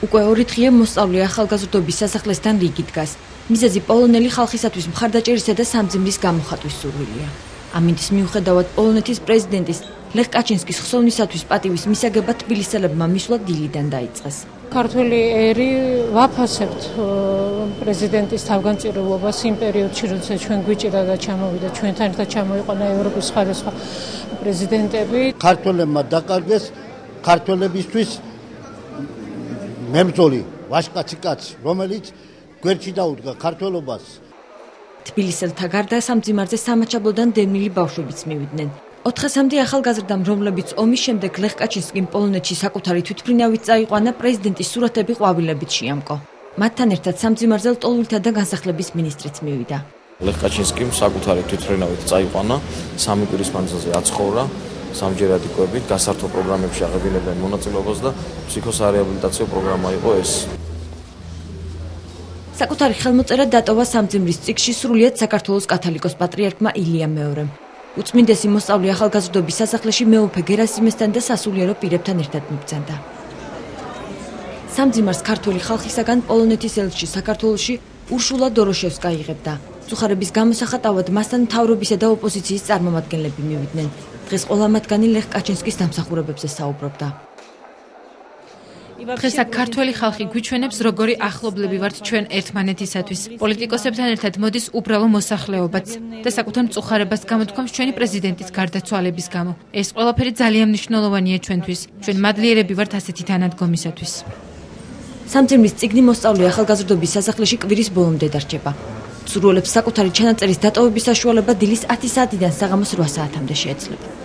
უკვე 2 დღეა მოსწავლე ახალგაზრდობის სასახლესთან რიგი დგას. მიზეზი პოლონელი ხალხისათვის მხარდაჭერისა და სამძიმრის გამოხატვის სურვილია. ამინდის მიუხედავად პოლონეთის პრეზიდენტის ლეხ კაჩინსკის ხსოვნისათვის პატივის მისაგება თბილისელებმა მისვლა დილიდან დაიწყეს. ქართული ერი ვაფასებთ პრეზიდენტის თავგანწირულობას იმ პერიოდში, როცა ჩვენ გვიჭირა და ჩამოვიდა ჩვენთან ერთად ჩამოიყვანა ევროპის სხვადასხვა პრეზიდენტები. ქართველებმა დაკარგეს ქართველებისთვის მებრძოლი ვაჟკაცი კაცი, რომელიც გვერდში დაუდგა ქართველობას. თბილისელთა გარდა სამძიმარზე სამაჩაბლოდან დევნილი ბავშვებიც მივიდნენ. 400-მდე ახალგაზრდამ, რომლებიც ომის შემდეგ ლეხ კაჩინსკიმ პოლონეთში საკუთარი თვითმფრინავით წაიყვანა, პრეზიდენტის სურათები ყვავილებით შეამკო. მათთან ერთად სამძიმარზე ლტოლვილთა და განსახლების მინისტრიც მივიდა. ლეხ კაჩინსკიმ საკუთარი თვითმფრინავით წაიყვანა, 3 კვირის მანძილზე აცხოვრა, სამჯერადი კვებით გასართო პროგრამებში აღებინებენ მონაწილეობას და ფსიქოსარეაბილიტაციო პროგრამა იყო ეს. საკუთარი ხელმოწერა დატოვა სამძიმრის წიგნში სრულიად საქართველოს კათოლიკოს პატრიარქმა ილია მეორემ. უწმინდესი მოსწავლე ახალგაზრდობის სასახლეში მეუფე გერასიმესთან და სასულიერო პირებთან ერთად მიბრძანდა. სამძიმარს ქართული ხალხისაგან პოლონეთის ელჩი საქართველოში ურშულა დოროშევსკა იღებდა. წუხარების გამოსახატავად მასთან მთავრობისა და ოპოზიციის წარმომადგენლები მივიდნენ. დღეს ყველა მათგანი ლეხ კაჩინსკის დამსახურებებზე საუბრობდა. დღეს აქ ქართველი ხალხი გვიჩვენებს, როგორი ახლობლები ვართ ჩვენ ერთმანეთისათვის. პოლიტიკოსებთან ერთად მოდის უბრალო მოსახლეობაც და საკუთარ მწუხარებას გამოთქვამს ჩვენი პრეზიდენტის გარდაცვალების გამო. ეს ყველაფერი ძალიან მნიშვნელოვანია ჩვენთვის. ჩვენ მადლიერები ვართ ასეთი თანადგომისათვის. სამძიმრის წიგნი მოსწავლე ახალგაზრდობის სასახლეში კვირის ბოლომდე დარჩება. მსურველებს საკუთარი ჩანაწერის დატოვების საშუალება დილის 10 საათიდან საღამოს 8 საათამდე შეეძლება.